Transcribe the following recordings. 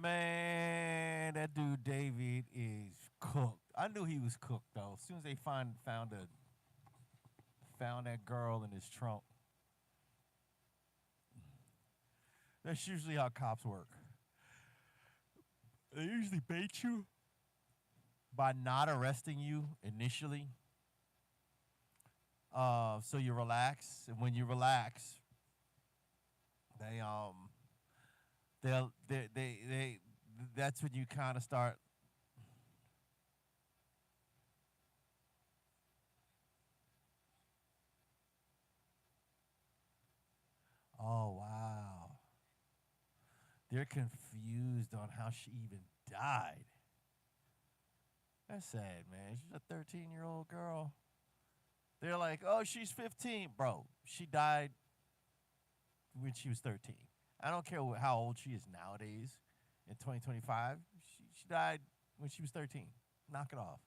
Man, that dude David is cooked. I knew he was cooked though. As soon as they found that girl in his trunk, that's usually how cops work. They usually bait you by not arresting you initially, so you relax. And when you relax, they they that's when you kind of start. Oh wow, they're confused on how she even died. That's sad, man. She's a 13-year-old girl. They're like, oh, she's 15, bro. She died when she was 13. I don't care how old she is nowadays in 2025. She died when she was 13. Knock it off.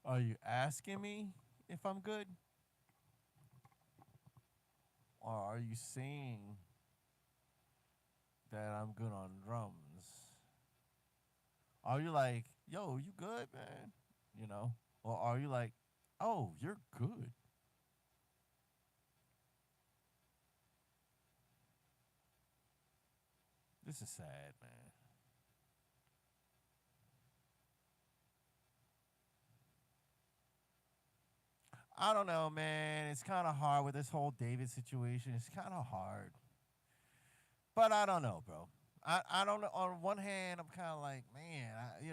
Are you asking me if I'm good? Or are you saying that I'm good on drums? Are you like, yo, you good, man? You know? Or are you like, oh, you're good? This is sad, man. I don't know, man. It's kind of hard with this whole David situation. It's kind of hard. But I don't know, bro. I don't know. On one hand, I'm kind of like, man, I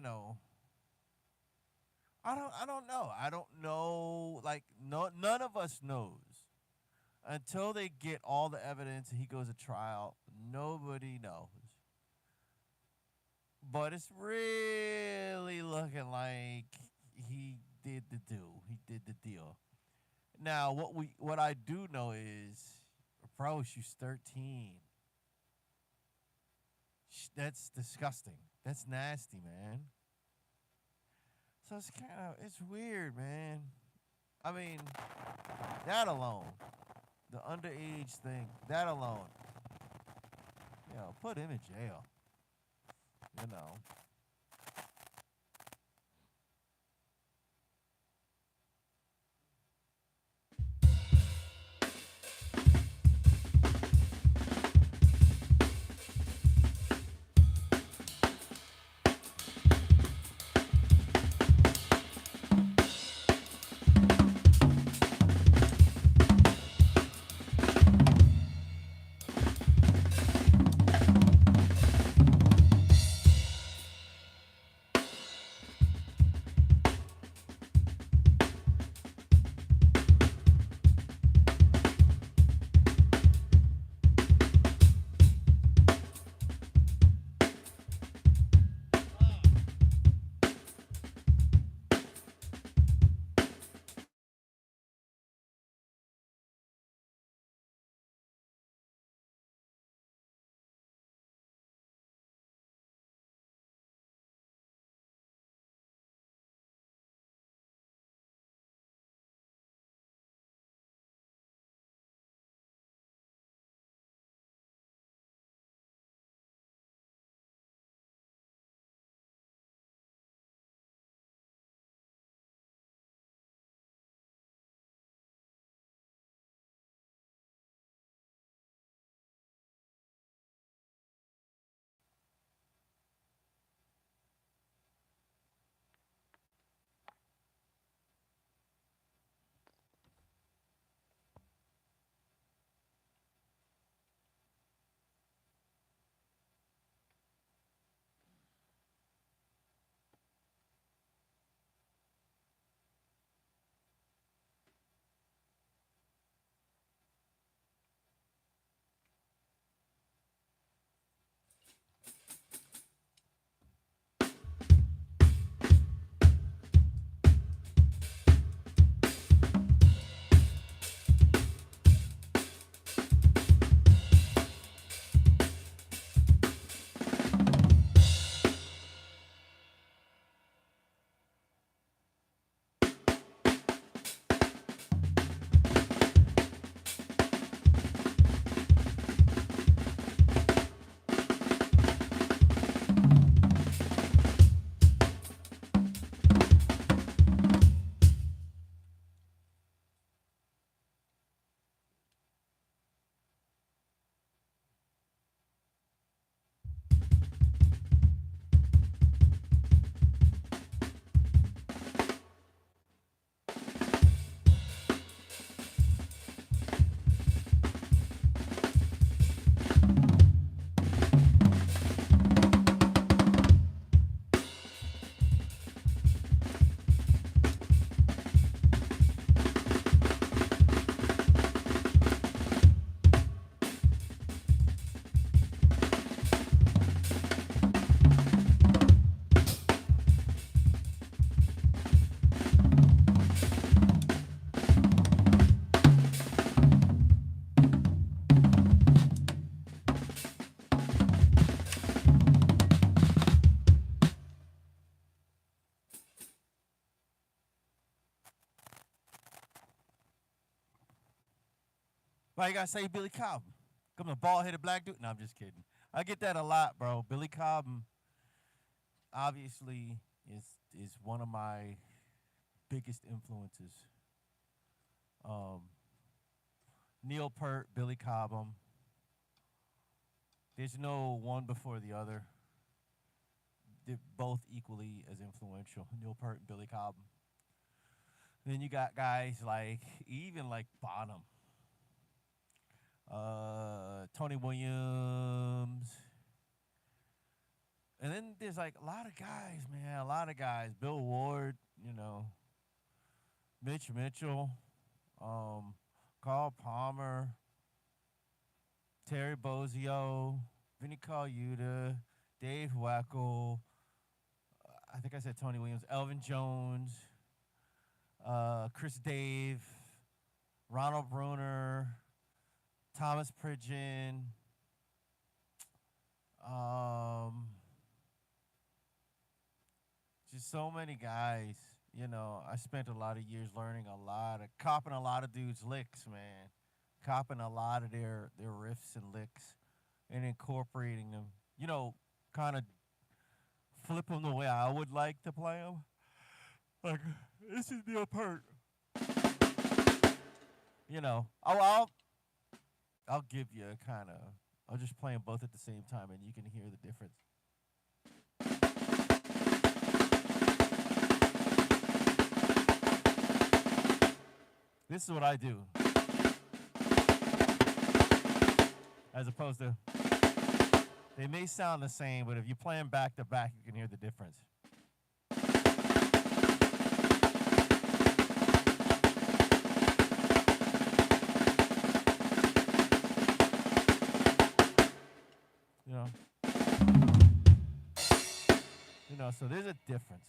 don't know. I don't know. Like, no, none of us knows until they get all the evidence and he goes to trial. Nobody knows. But it's really looking like he did the do. He did the deal. Now, what I do know is, bro, she's 13. That's disgusting. That's nasty, man. So it's weird, man. I mean, that alone, the underage thing, that alone, put him in jail. You know. Why you gotta say Billy Cobham? Come on, bald headed black dude. No, I'm just kidding. I get that a lot, bro. Billy Cobham obviously is is one of my biggest influences. Um, Neil Peart, Billy Cobham. There's no one before the other. They're both equally as influential. Neil Peart and Billy Cobham. Then you got guys like even like Bonham, Tony Williams, And then there's like a lot of guys, man, a lot of guys. Bill Ward, Mitch Mitchell, um, Carl Palmer, Terry Bozzio, Vinny Colaiuta, Dave Wackel. I think I said Tony Williams, Elvin Jones, Chris Dave, Ronald Bruner, Thomas Pridgeon, just so many guys. I spent a lot of years learning copping a lot of dudes' licks, man. Copping a lot of their riffs and licks and incorporating them. Kind of flip them the way I would like to play them. Like, this is Neil Peart. I'll give you a kind of. I'll just play them both at the same time, and you can hear the difference. This is what I do, as opposed to. They may sound the same, but if you play them back to back, you can hear the difference. So there's a difference,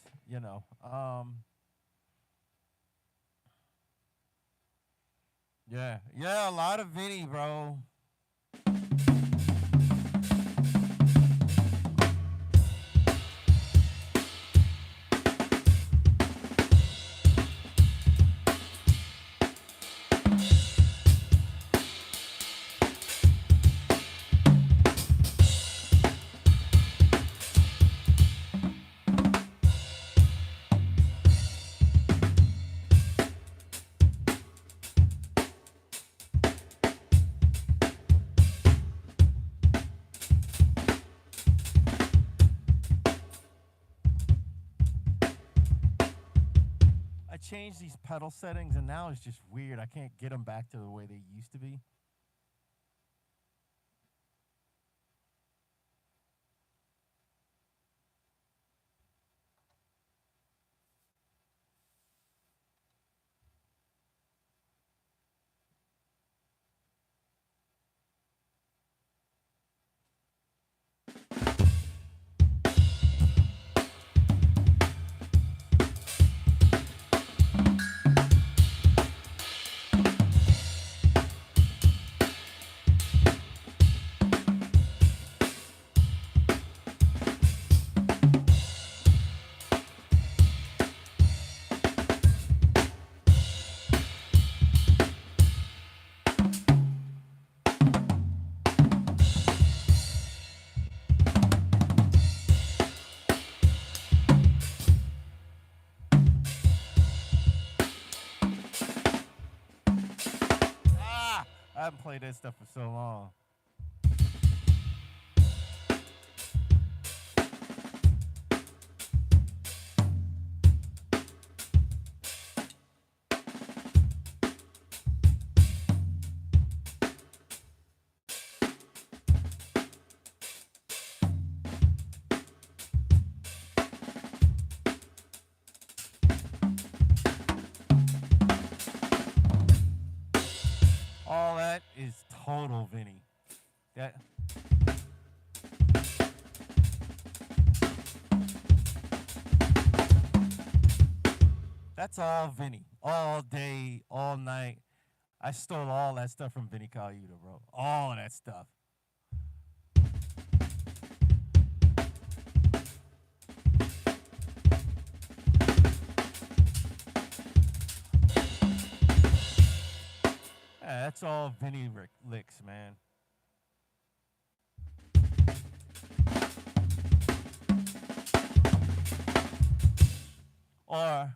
Yeah, a lot of Vinny, bro. I changed these pedal settings, and now it's just weird. I can't get them back to the way they used to be. I haven't played that stuff for so long. All that is total Vinny. That's all Vinny. All day, all night. I stole all that stuff from Vinny Colaiuta, bro. All of that stuff. Yeah, that's all Vinny licks, man. Or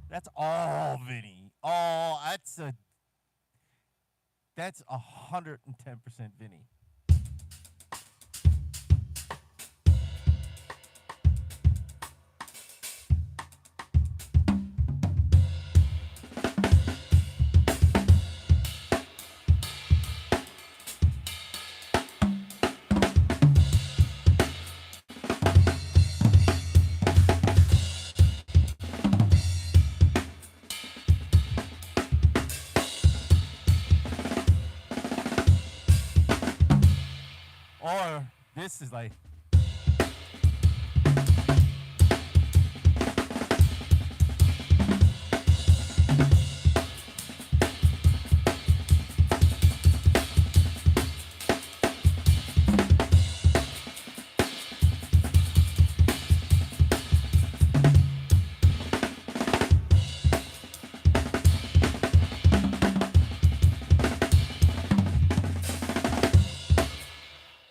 that's all Vinny. Oh, that's 110% Vinny. Or this is like,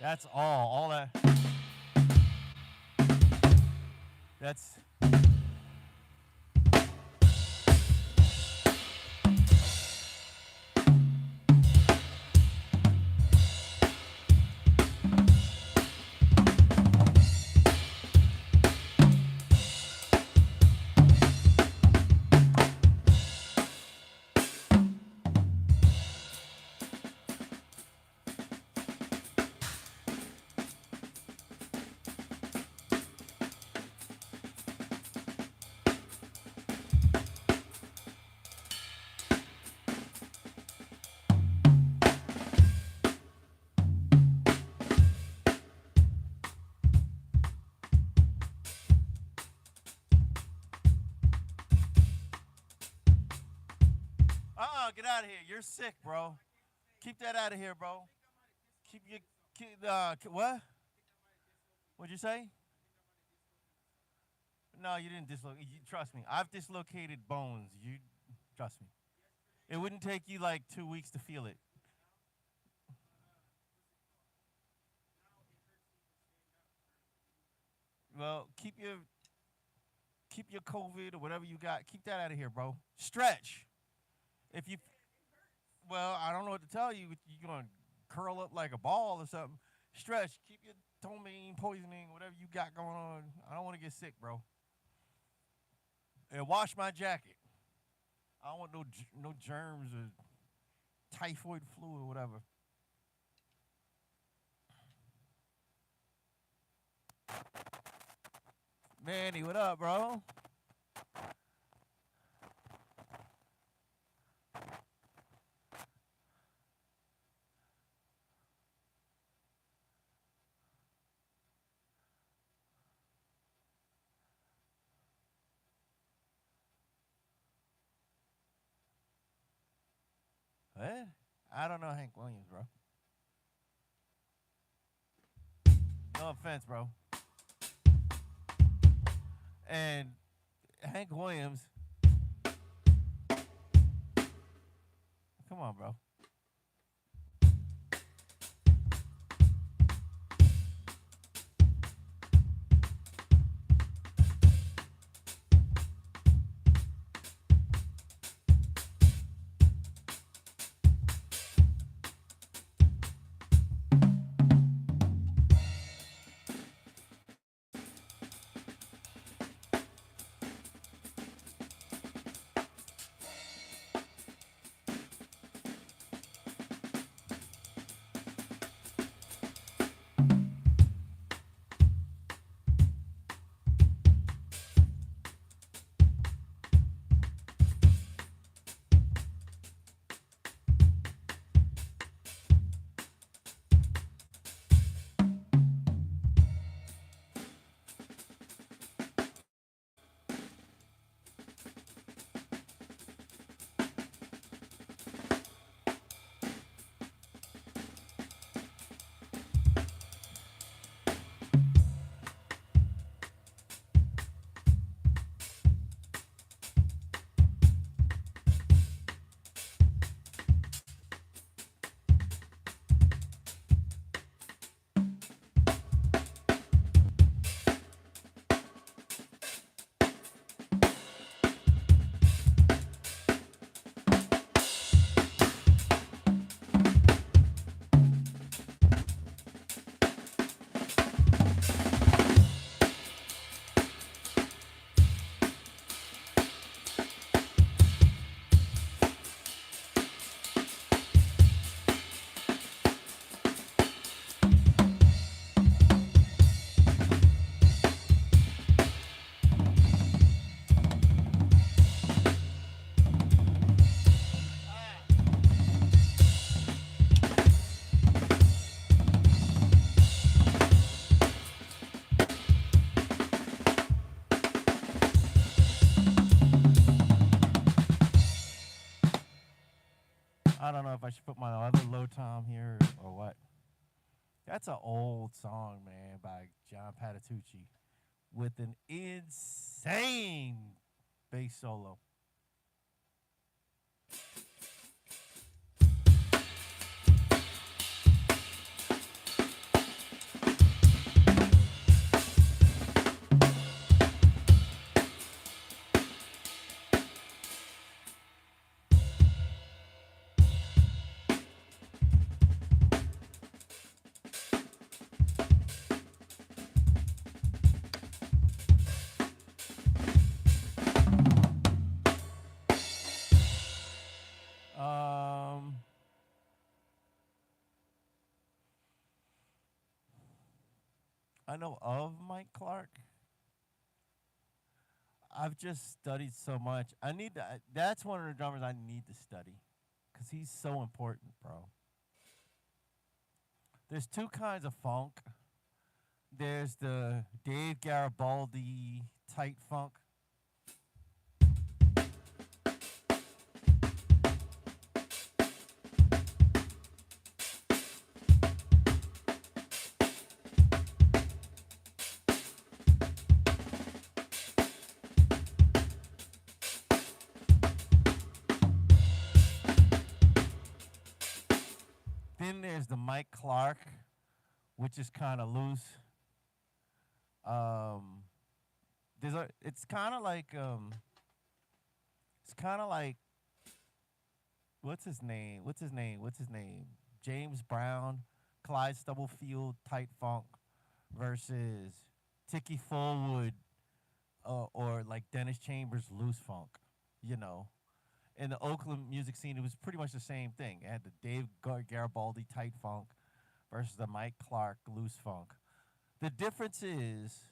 that's all that. That's get out of here. You're sick, bro. Keep that out of here, bro. Keep your what? What'd you say? No, you didn't dislocate. Trust me, I've dislocated bones. You trust me. It wouldn't take you like 2 weeks to feel it. Well, keep your COVID or whatever you got. Keep that out of here, bro. Stretch. If you well, I don't know what to tell you. You're gonna curl up like a ball or something. Stretch. Keep your ptomaine, poisoning, whatever you got going on. I don't want to get sick, bro. And wash my jacket. I don't want no germs or typhoid flu or whatever. Manny, what up, bro? What? I don't know Hank Williams, bro. No offense, bro. And Hank Williams, come on, bro. I don't know if I should put my other low tom here or what. That's an old song, man, by John Patitucci with an insane bass solo. Um, I know of Mike Clark. I've just studied so much. I need to. That's one of the drummers I need to study because he's so important, bro. There's two kinds of funk. There's the Dave Garibaldi tight funk. Then there's the Mike Clark, which is kind of loose. Um, it's kind of like it's kind of like what's his name? What's his name? What's his name? James Brown, Clyde Stubblefield tight funk versus Tiki Fullwood or like Dennis Chambers loose funk. You know, in the Oakland music scene, it was pretty much the same thing. It had the Dave Garibaldi tight funk versus the Mike Clark loose funk. The difference is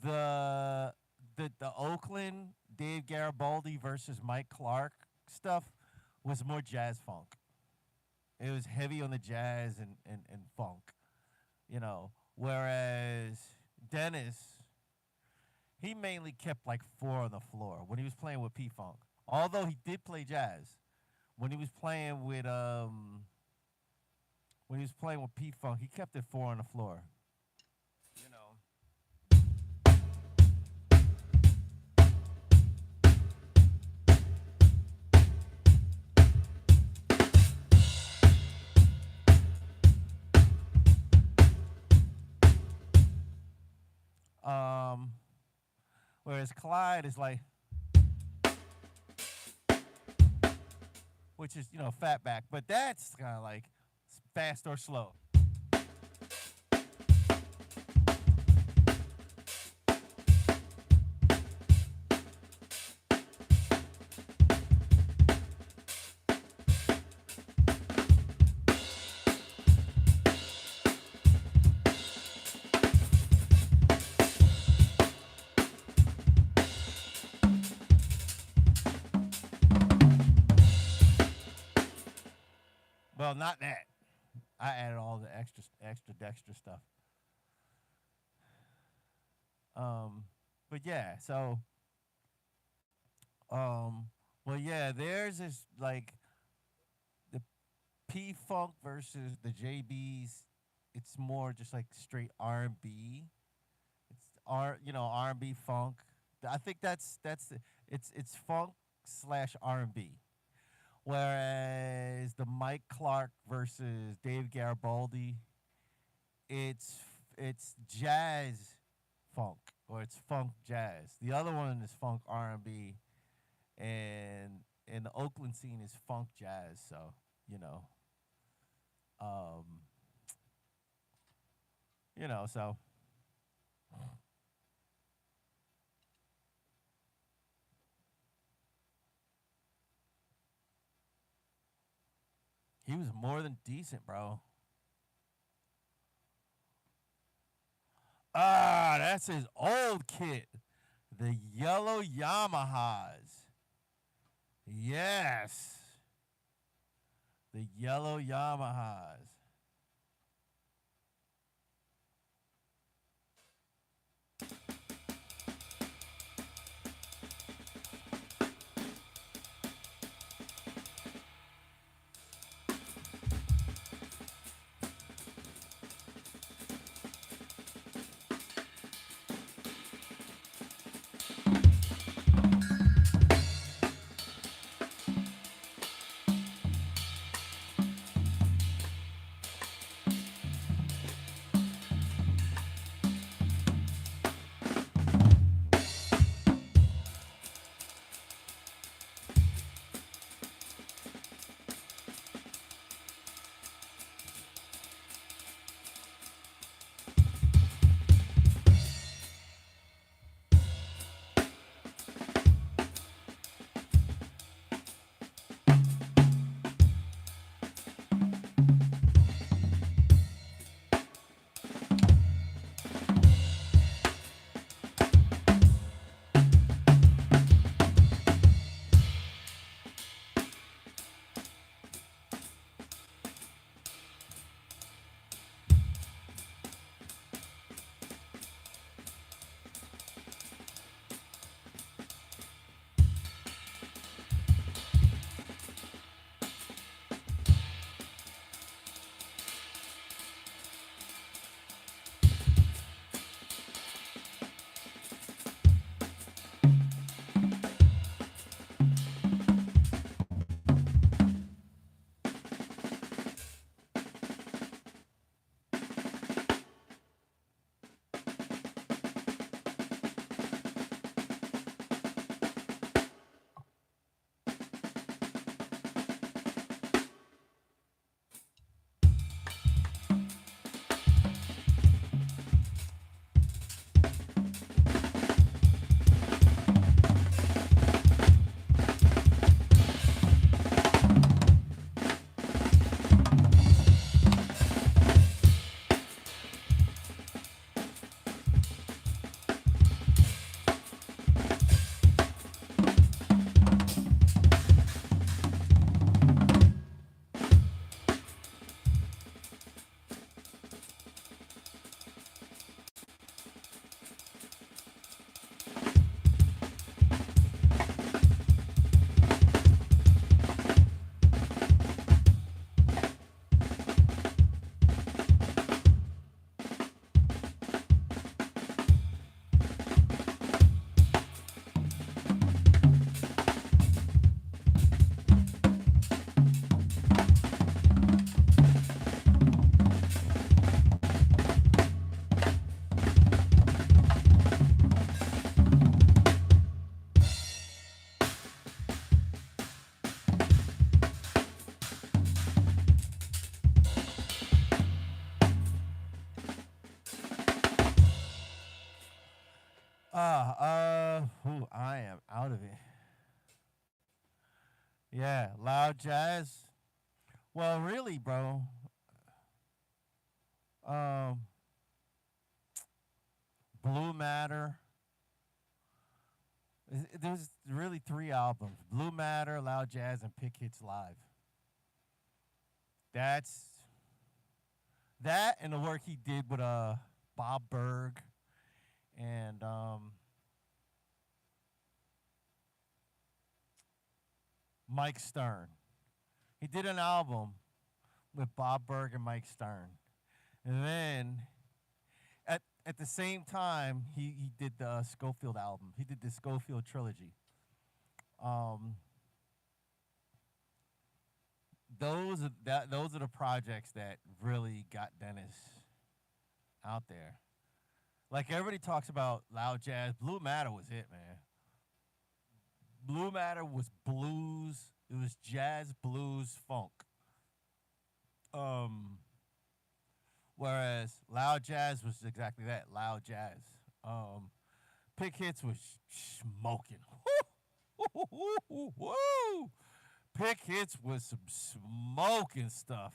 the the Oakland Dave Garibaldi versus Mike Clark stuff was more jazz funk. It was heavy on the jazz and funk, you know. Whereas Dennis, he mainly kept like four on the floor when he was playing with P Funk. Although he did play jazz, when he was playing with P Funk, he kept it four on the floor. You know. Whereas Clyde is like, which is fat back, but that's kind of like fast or slow. Well, not that. I added all the extra dextra stuff. But yeah, so well yeah, theirs is like the P Funk versus the JBs. It's more just like straight R&B. It's R&B funk. I think it's funk slash R&B. Whereas the Mike Clark versus Dave Garibaldi, it's it's jazz funk or it's funk jazz. The other one is funk R&B, and the Oakland scene is funk jazz. So you know, um, so he was more than decent, bro. Ah, that's his old kit, the yellow Yamahas. Yes, the yellow Yamahas. Ooh, I am out of it. Yeah, loud jazz. Well, really, bro. Um, Blue Matter. There's really three albums: Blue Matter, Loud Jazz, and Pick Hits Live. That's that, and the work he did with Bob Berg and Mike Stern. He did an album with Bob Berg and Mike Stern, and then at the same time he did the Schofield album. He did the Schofield trilogy. Um, those are the projects that really got Dennis out there. Like everybody talks about loud jazz, Blue Matter was it, man. Blue Matter was blues. It was jazz, blues, funk. Um, Whereas loud jazz was exactly that, loud jazz. Um, Pick Hits was smoking. Woo! Pick Hits was some smoking stuff.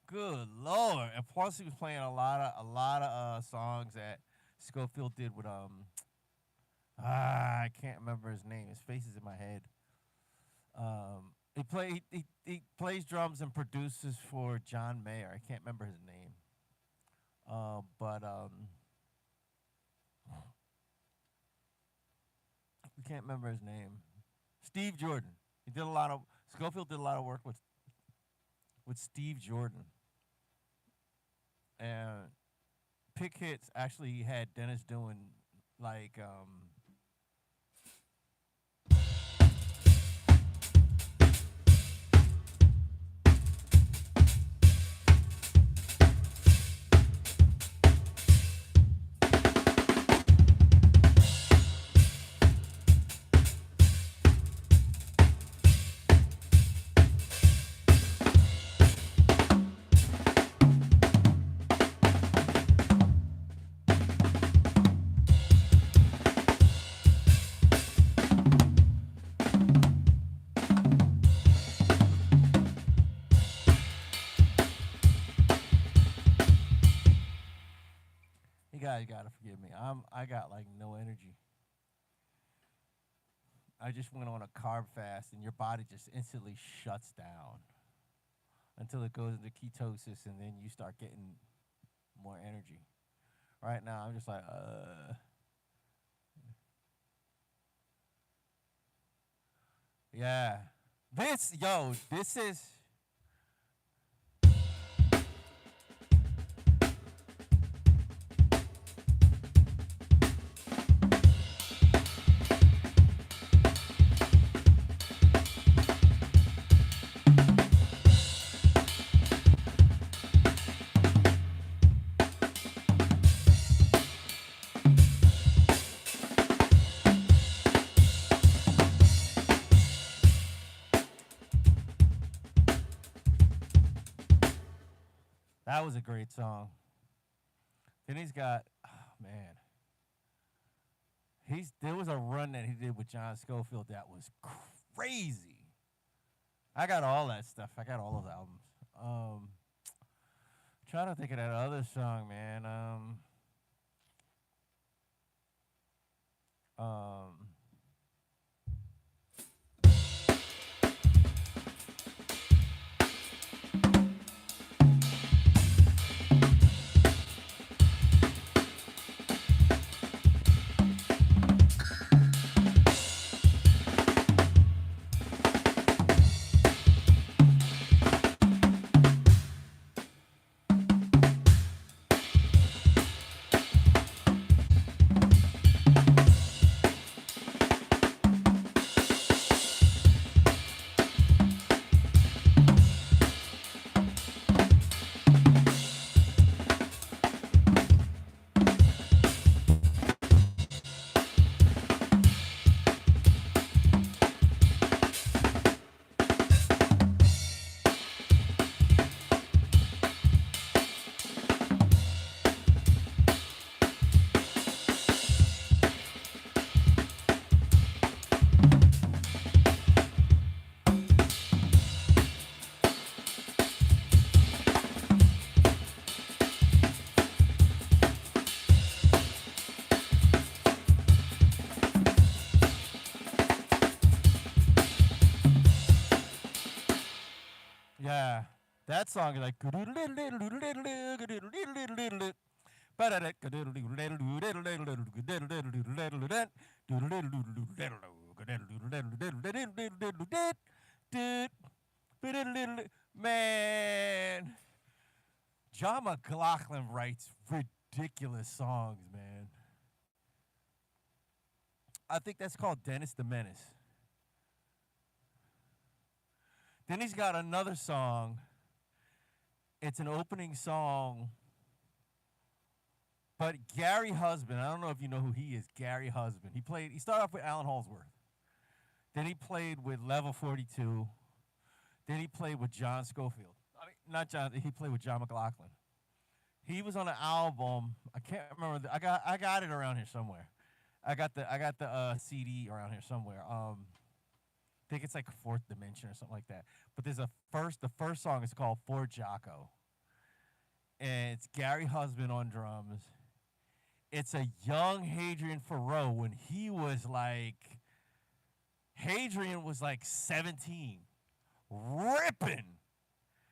Good lord! And plus, he was playing a lot of songs that Schofield did with I can't remember his name. His face is in my head. He plays drums and produces for John Mayer. I can't remember his name. But I can't remember his name. Steve Jordan. He did a lot of Schofield did a lot of work with Steve Jordan. And Pick Hits actually had Dennis doing like you guys gotta forgive me. I got like no energy. I just went on a carb fast and your body just instantly shuts down until it goes into ketosis and then you start getting more energy. Right now I'm just like yeah. This is that was a great song. Then he's got man. There was a run that he did with John Schofield that was crazy. I got all that stuff. I got all those albums. Trying to think of that other song, man. Um, Yeah, that song is like. Man, John McLaughlin writes ridiculous songs, man. I think that's called Dennis the Menace. Then he's got another song. It's an opening song, but Gary Husband. I don't know if you know who he is. Gary Husband. He started off with Alan Holdsworth. Then he played with Level 42. Then he played with John Scofield. I mean, not John. He played with John McLaughlin. He was on an album. I can't remember. I got it around here somewhere. I got the CD around here somewhere. I think it's like Fourth Dimension or something like that. But the first song is called For Jocko. And it's Gary Husband on drums. It's a young Hadrian Thoreau when Hadrian was like 17, ripping,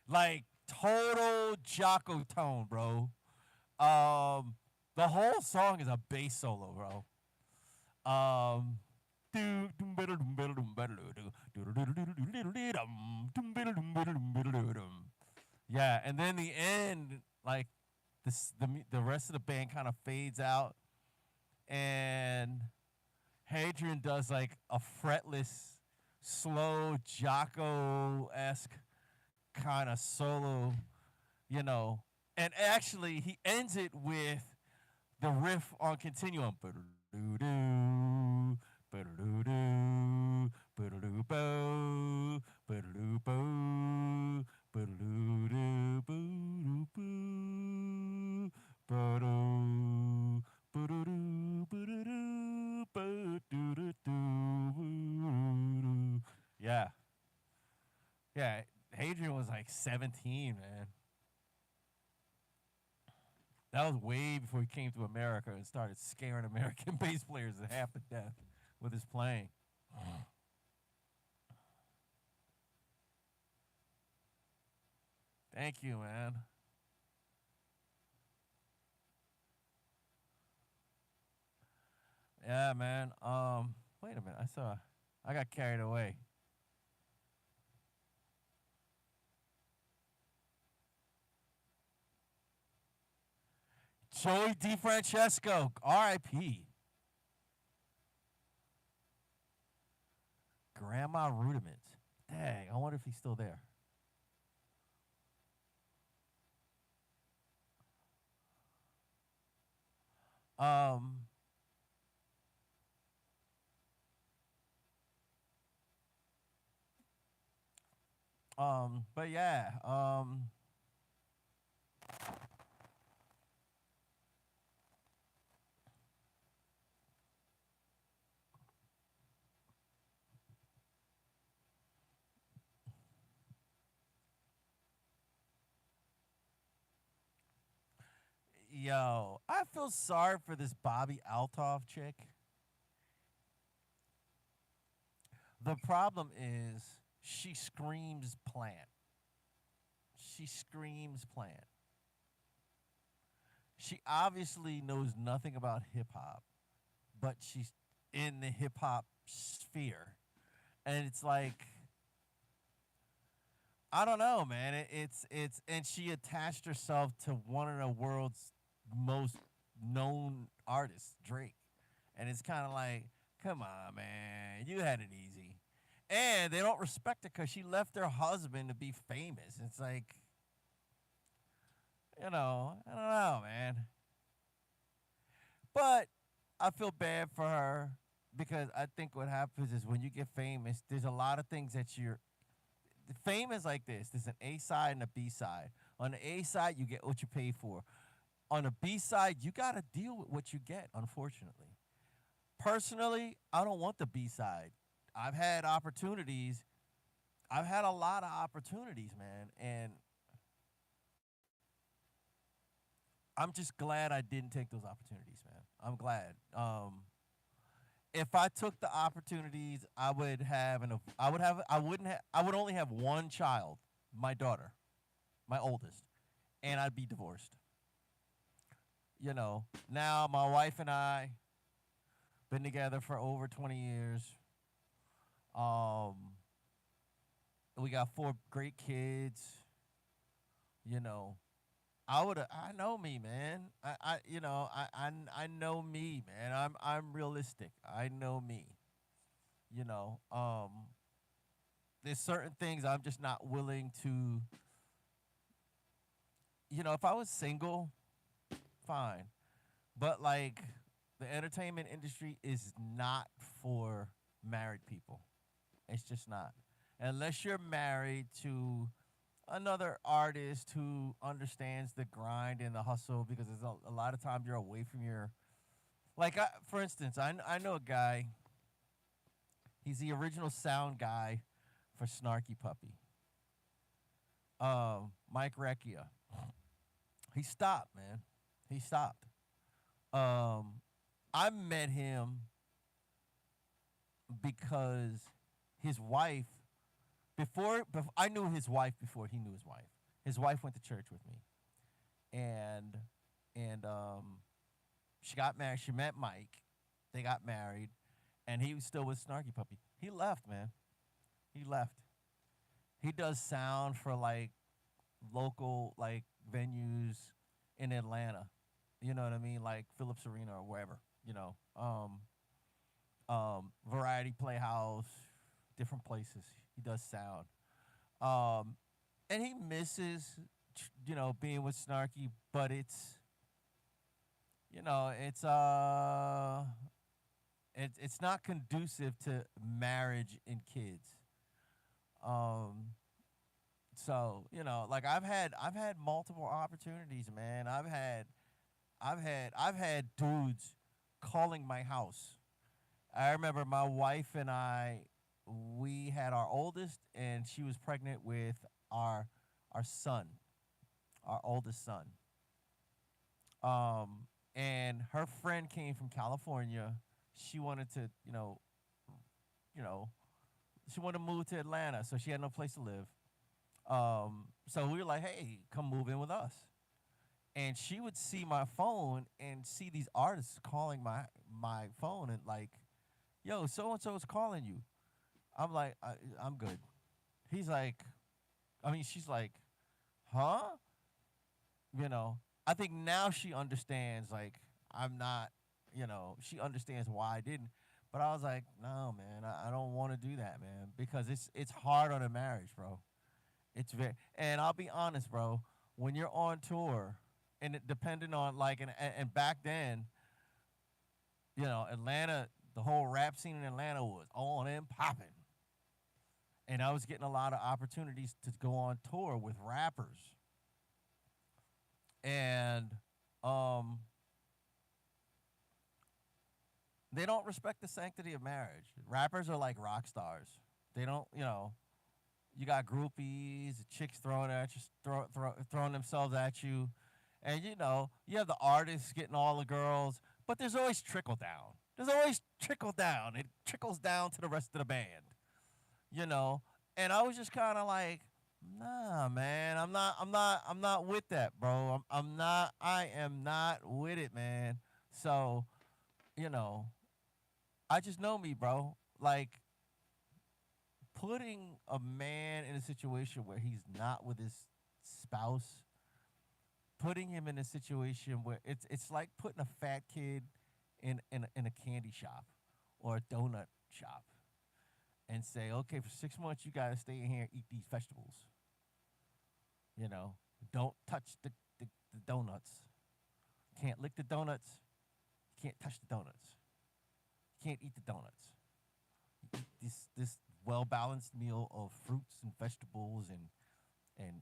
like total Jocko tone, bro. The whole song is a bass solo, bro. Um, yeah, and then the end, like the rest of the band kind of fades out, and Hadrian does like a fretless, slow Jocko esque kind of solo, you know, and actually he ends it with the riff on Continuum. Yeah. Yeah. Hadrian was like 17, man. That was way before he came to America and started scaring American bass players to half to death with his playing. Thank you, man. Yeah, man. Wait a minute. I got carried away. Joey DeFrancesco, R.I.P. Grandma Rudiments. Dang, I wonder if he's still there. Um, but yeah, yo, I feel sorry for this Bobby Altoff chick. The problem is she screams plant. She screams plant. She obviously knows nothing about hip hop, but she's in the hip hop sphere. And it's like, I don't know, man. And she attached herself to one of the world's most known artists, Drake. And it's kind of like, come on, man, you had it easy. And they don't respect her because she left her husband to be famous. It's like, I don't know, man. But I feel bad for her because I think what happens is when you get famous, there's a lot of things that you're. Fame is like this. There's an A side and a B side. On the A side, you get what you pay for. On the B side, you got to deal with what you get, unfortunately. Personally, I don't want the B side. I've had opportunities. I've had a lot of opportunities, man, and I'm just glad I didn't take those opportunities, man. I'm glad. If I took the opportunities, I would have I would have I wouldn't have I would only have one child. my daughter, my oldest, and I'd be divorced. Now my wife and I been together for over 20 years. Um, we got four great kids. You know, I know me, man. I know me, man. I'm realistic. I know me. You know, there's certain things I'm just not willing to. If I was single, fine. But like the entertainment industry is not for married people. It's just not. Unless you're married to another artist who understands the grind and the hustle, because there's a lot of times you're away from your, like for instance, I know a guy. He's the original sound guy for Snarky Puppy. Mike Recchia. He stopped, man. He stopped. Um, I met him because his wife, before I knew his wife before he knew his wife. His wife went to church with me, and she got married. She met Mike. They got married, and he was still with Snarky Puppy. He left, man. He left. He does sound for like local like venues in Atlanta. You know what I mean? Like Phillips Arena or wherever. Variety Playhouse, different places. He does sound. Um, and he misses, being with Snarky, but you know, it's uh, it's not conducive to marriage and kids. Um, so like I've had multiple opportunities, man. I've had dudes calling my house. I remember my wife and I, we had our oldest, and she was pregnant with our our son, our oldest son. Um, and her friend came from California. She wanted to, you know, she wanted to move to Atlanta, so she had no place to live. So we were like, hey, come move in with us. And she would see my phone and see these artists calling my phone and like, yo, so and so is calling you. I'm like, I'm good. He's like, she's like, huh? You know, I think now she understands, like, I'm not, she understands why I didn't. But I was like, no, man, I don't want to do that, man, because it's hard on a marriage, bro. It's very, and I'll be honest, bro, when you're on tour, and it depending on, like, and back then, Atlanta, the whole rap scene in Atlanta was on and popping. And I was getting a lot of opportunities to go on tour with rappers. And um, they don't respect the sanctity of marriage. Rappers are like rock stars. They don't, you got groupies, chicks throwing at you, throwing themselves at you. And you have the artists getting all the girls, but there's always trickle down. There's always trickle down. It trickles down to the rest of the band, you know. And I was just kind of like, nah, man, I'm not with that, bro. I'm not. I am not with it, man. So, you know, I just know me, bro. Like putting a man in a situation where he's not with his spouse, putting him in a situation where it's like putting a fat kid in a candy shop or a donut shop and say, okay, for 6 months you gotta stay in here and eat these vegetables. You know, don't touch the donuts. Can't lick the donuts. Can't touch the donuts. Can't eat the donuts. You eat this well balanced meal of fruits and vegetables and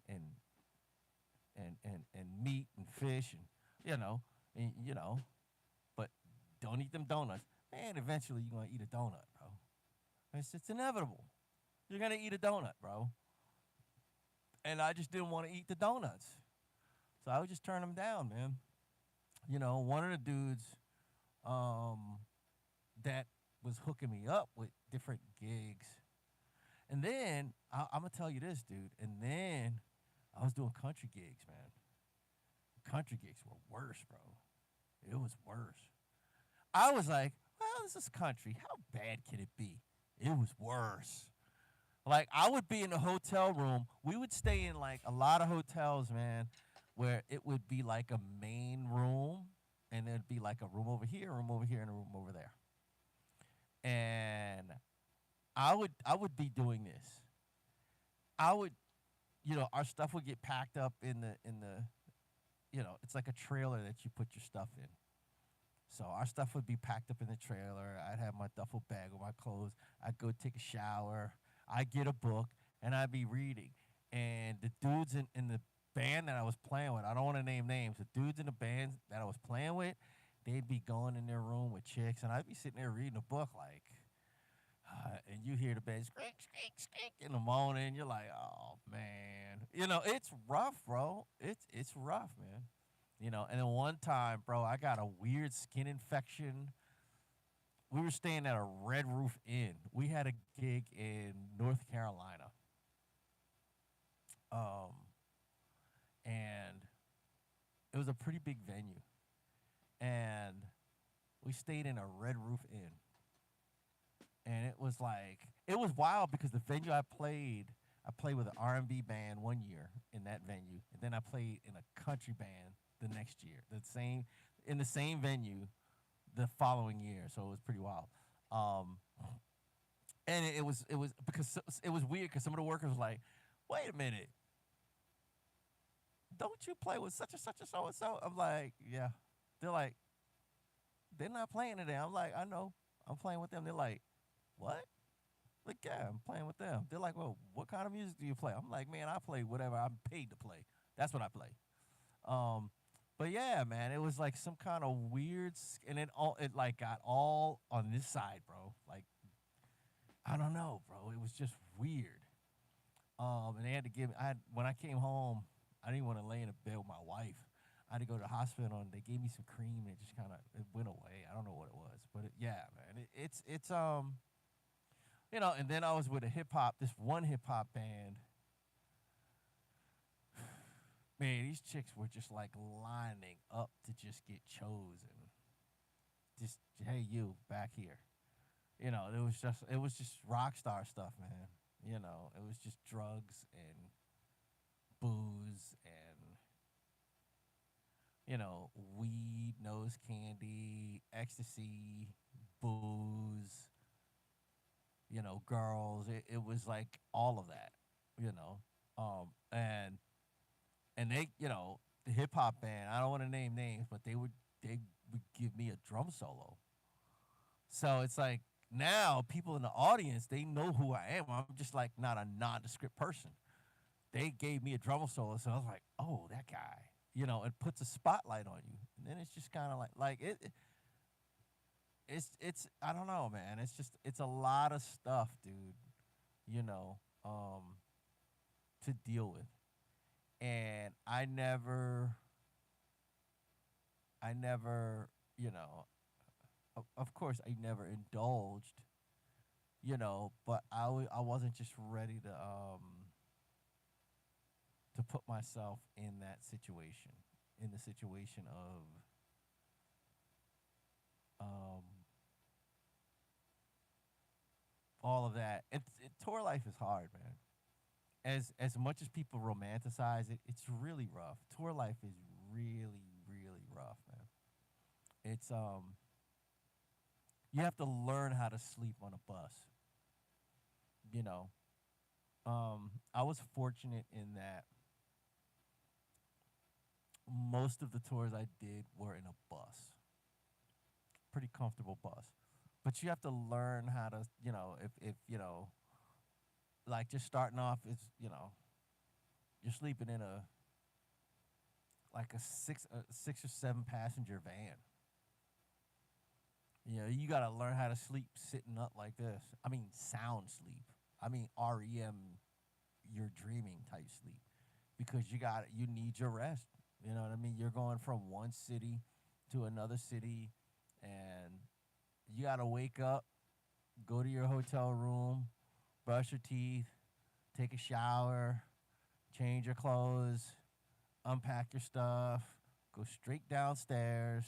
and and meat and fish and you know but don't eat them donuts. Man, eventually you're gonna eat a donut, bro. It's inevitable. You're gonna eat a donut, bro. And I just didn't want to eat the donuts, so I would just turn them down, man. One of the dudes that was hooking me up with different gigs, And then I'm gonna tell you this, dude. And then I was doing country gigs, man. Country gigs were worse, bro. It was worse. I was like, well, this is country. How bad can it be? It was worse. Like I would be in a hotel room. We would stay in like a lot of hotels, man, where it would be like a main room, and there'd be like a room over here, a room over here, and a room over there. And I would be doing this. I would, our stuff would get packed up in the, it's like a trailer that you put your stuff in. So our stuff would be packed up in the trailer. I'd have my duffel bag with my clothes. I'd go take a shower. I'd get a book and I'd be reading. And the dudes in the band that I was playing with, I don't want to name names, the dudes in the band that I was playing with, they'd be going in their room with chicks, and I'd be sitting there reading a book like, and you hear the band squeak, squeak, squeak in the morning. You're like, oh man, it's rough, bro. It's rough, man. And then one time, bro, I got a weird skin infection. We were staying at a Red Roof Inn. We had a gig in North Carolina. Um, and it was a pretty big venue. And we stayed in a Red Roof Inn. And it was wild because the venue I played with an R&B band one year in that venue, and then I played in a country band the next year, in the same venue the following year. So it was pretty wild. Um, and it was because it was weird because some of the workers were like, "Wait a minute, don't you play with such and such and so and so?" I'm like, "Yeah." They're like, "They're not playing today." I'm like, "I know, I'm playing with them." They're like, "What?" Like, yeah, I'm playing with them. They're like, "Well, what kind of music do you play?" I'm like, "Man, I play whatever I'm paid to play. That's what I play." Um, but yeah, man, it was like some kind of weird, and it like got all on this side, bro. Like, I don't know, bro. It was just weird. And they had to give me. When I came home, I didn't want to lay in a bed with my wife. I had to go to the hospital, and they gave me some cream, and it just kind of it went away. I don't know what it was, but yeah, man, it's. And then I was with this one hip hop band. Man, these chicks were just like lining up to just get chosen. Just, hey, you back here. It was just rock star stuff, man. It was just drugs and booze and weed, nose candy, ecstasy, booze, girls. It was like all of that, you know. And they, the hip hop band, I don't want to name names, but they would give me a drum solo. So it's like now people in the audience, they know who I am. I'm just like not a nondescript person. They gave me a drum solo, so I was like, oh, that guy. It puts a spotlight on you. And then it's just kind of like it's I don't know, man. It's a lot of stuff, dude, you know, um to deal with. And I never, of course I never indulged, but I wasn't just ready to put myself in that situation, in the situation of um all of that. Tour life is hard, man. As much as people romanticize it, it's really rough. Tour life is really, really rough, man. It's you have to learn how to sleep on a bus. You know, I was fortunate in that most of the tours I did were in a bus, pretty comfortable bus. But you have to learn how to, if like just starting off is, you're sleeping in a six or seven passenger van. You got to learn how to sleep sitting up like this. I mean, sound sleep. I mean, REM, you're dreaming type sleep, because you need your rest. You know what I mean? You're going from one city to another city, and you got to wake up, go to your hotel room, brush your teeth, take a shower, change your clothes, unpack your stuff, go straight downstairs,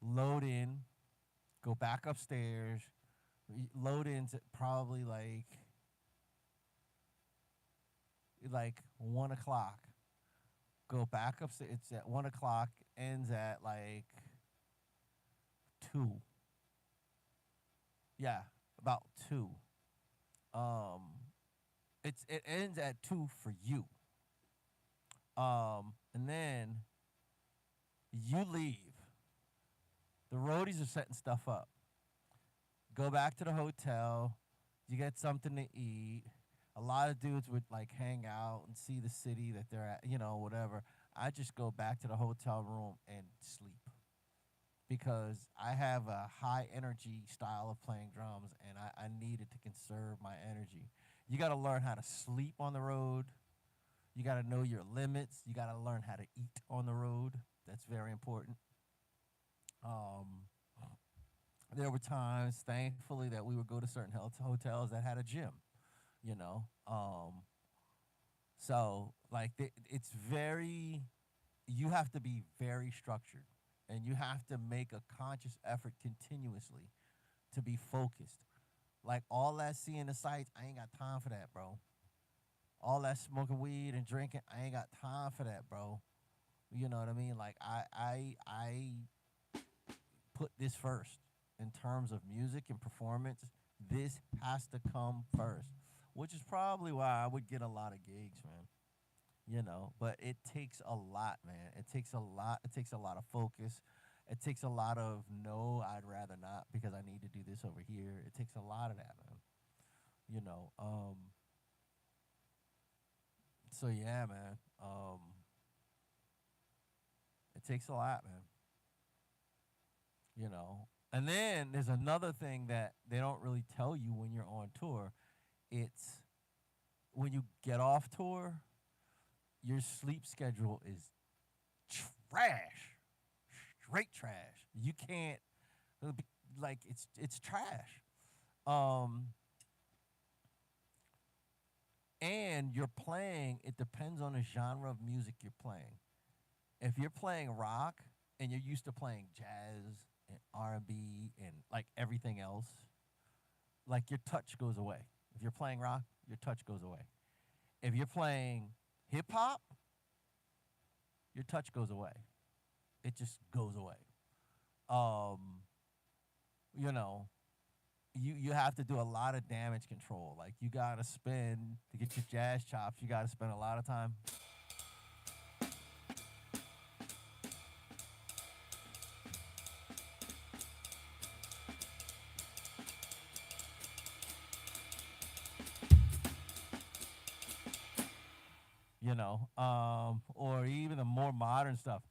load in, go back upstairs. Load in's at probably like 1 o'clock. Go back upstairs. It's at 1 o'clock. Ends at like 2. Yeah, about 2. Um, it ends at 2 for you. And then you leave. The roadies are setting stuff up. Go back to the hotel. You get something to eat. A lot of dudes would like hang out and see the city that they're at, whatever. I just go back to the hotel room and sleep because I have a high energy style of playing drums and I needed to conserve my energy. You got to learn how to sleep on the road. You got to know your limits. You got to learn how to eat on the road. That's very important. Um, there were times, thankfully, that we would go to certain hotels that had a gym, you know. So, like, it's very, you have to be very structured and you have to make a conscious effort continuously to be focused. Like, all that seeing the sights, I ain't got time for that, bro. All that smoking weed and drinking, I ain't got time for that, bro. You know what I mean? Like, I put this first in terms of music and performance. This has to come first, which is probably why I would get a lot of gigs, man. But it takes a lot, man. It takes a lot. It takes a lot of focus. It takes a lot of no, I'd rather not because I need to do this over here. It takes a lot of that, man. You know. So yeah, man. It takes a lot, man. And then there's another thing that they don't really tell you when you're on tour. It's when you get off tour, your sleep schedule is trash, straight trash. You can't like it's trash. Um, and you're playing. It depends on the genre of music you're playing. If you're playing rock and you're used to playing jazz and R&B and like everything else, like your touch goes away. If you're playing rock, your touch goes away. If you're playing hip hop, your touch goes away. It just goes away. Um, you know, you have to do a lot of damage control. Like you gotta spend to get your jazz chops. You gotta spend a lot of time. Or even the more modern stuff.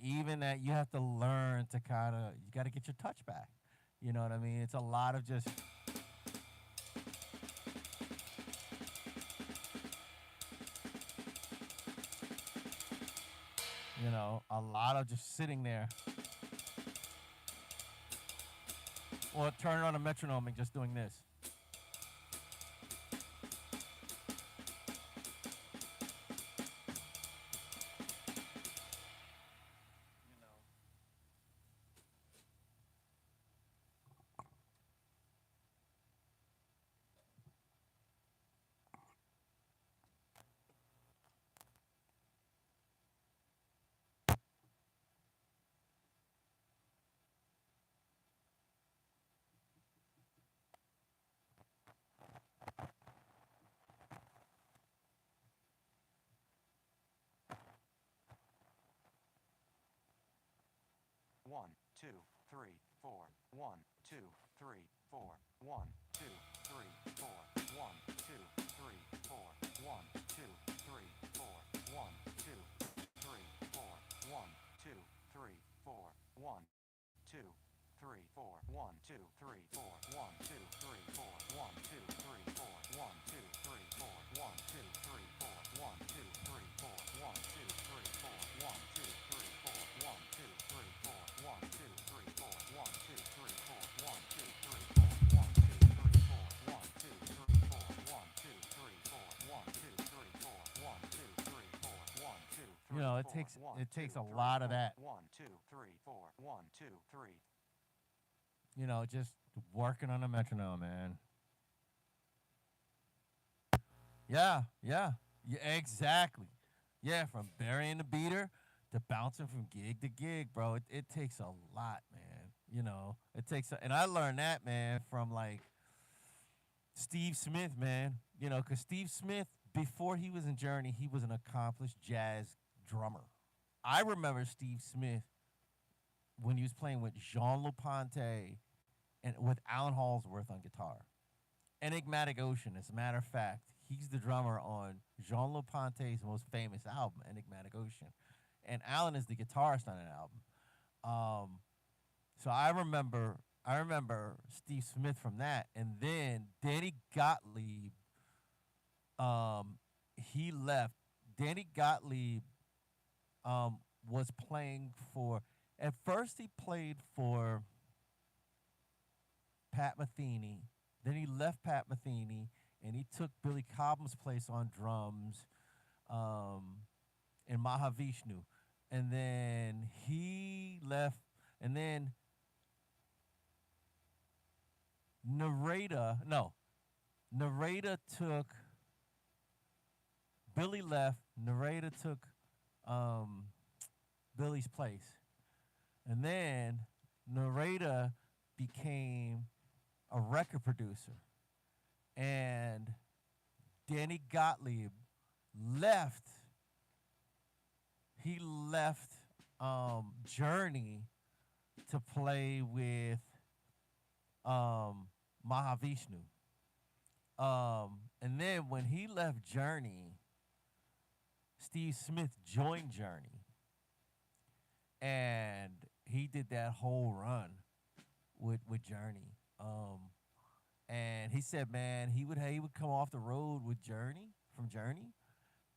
Even that you have to learn to you got to get your touch back. You know what I mean? It's a lot of just a lot of just sitting there or turning on a metronome and just doing this. One, two, three, four. 1, 2, 3, 4. 1, 2, 3, 4. 1, 2, 2, 3, 4. 1, 2, 3, 4. 1, 2, 3, 4. 1, 2, 3, 4. 1, 2, 3, 4. 1, 2, 3, 4. 1, 2, 3, 4. 1, 2, 3, 4. 1, 2, 3, 4. 1, 2, 3, 4. 1, 2, 3, 4. 1, 2, 3, 4. 1, 2, 3, 4. 1, 2, 3, 4. 1, 2, 3, 4. 1, 2, 3, 4. 1, 2, 3, 4. 1, 2, You 3, know, 4. 1, it 2, takes a 3, lot of 4. that. 1, 2, 3, 4. 1, 2, 3. You know, just working on a metronome, man. Yeah, exactly. Yeah, from burying the beater to bouncing from gig to gig, bro. It takes a lot, man. You know, it takes, and I learned that, man, from like Steve Smith, man. You know, because Steve Smith, before he was in Journey, he was an accomplished jazz drummer. I remember Steve Smith when he was playing with Jean Leponte and with Alan Hallsworth on guitar. Enigmatic Ocean, as a matter of fact, he's the drummer on Jean Leponte's most famous album, Enigmatic Ocean. And Alan is the guitarist on that album. So I remember Steve Smith from that. And then Danny Gottlieb, he left. Danny Gottlieb was playing for, at first he played for Pat Metheny. Then he left Pat Metheny and he took Billy Cobham's place on drums um, in Mahavishnu. And then he left, and then Narada, no, Narada took, Billy left, Narada took um, Billy's place. And then Narada became a record producer. And Danny Gottlieb left. He left Journey to play with Mahavishnu. And then when he left Journey, Steve Smith joined Journey, and he did that whole run with Journey. And he said, man, he would come off the road with Journey from Journey,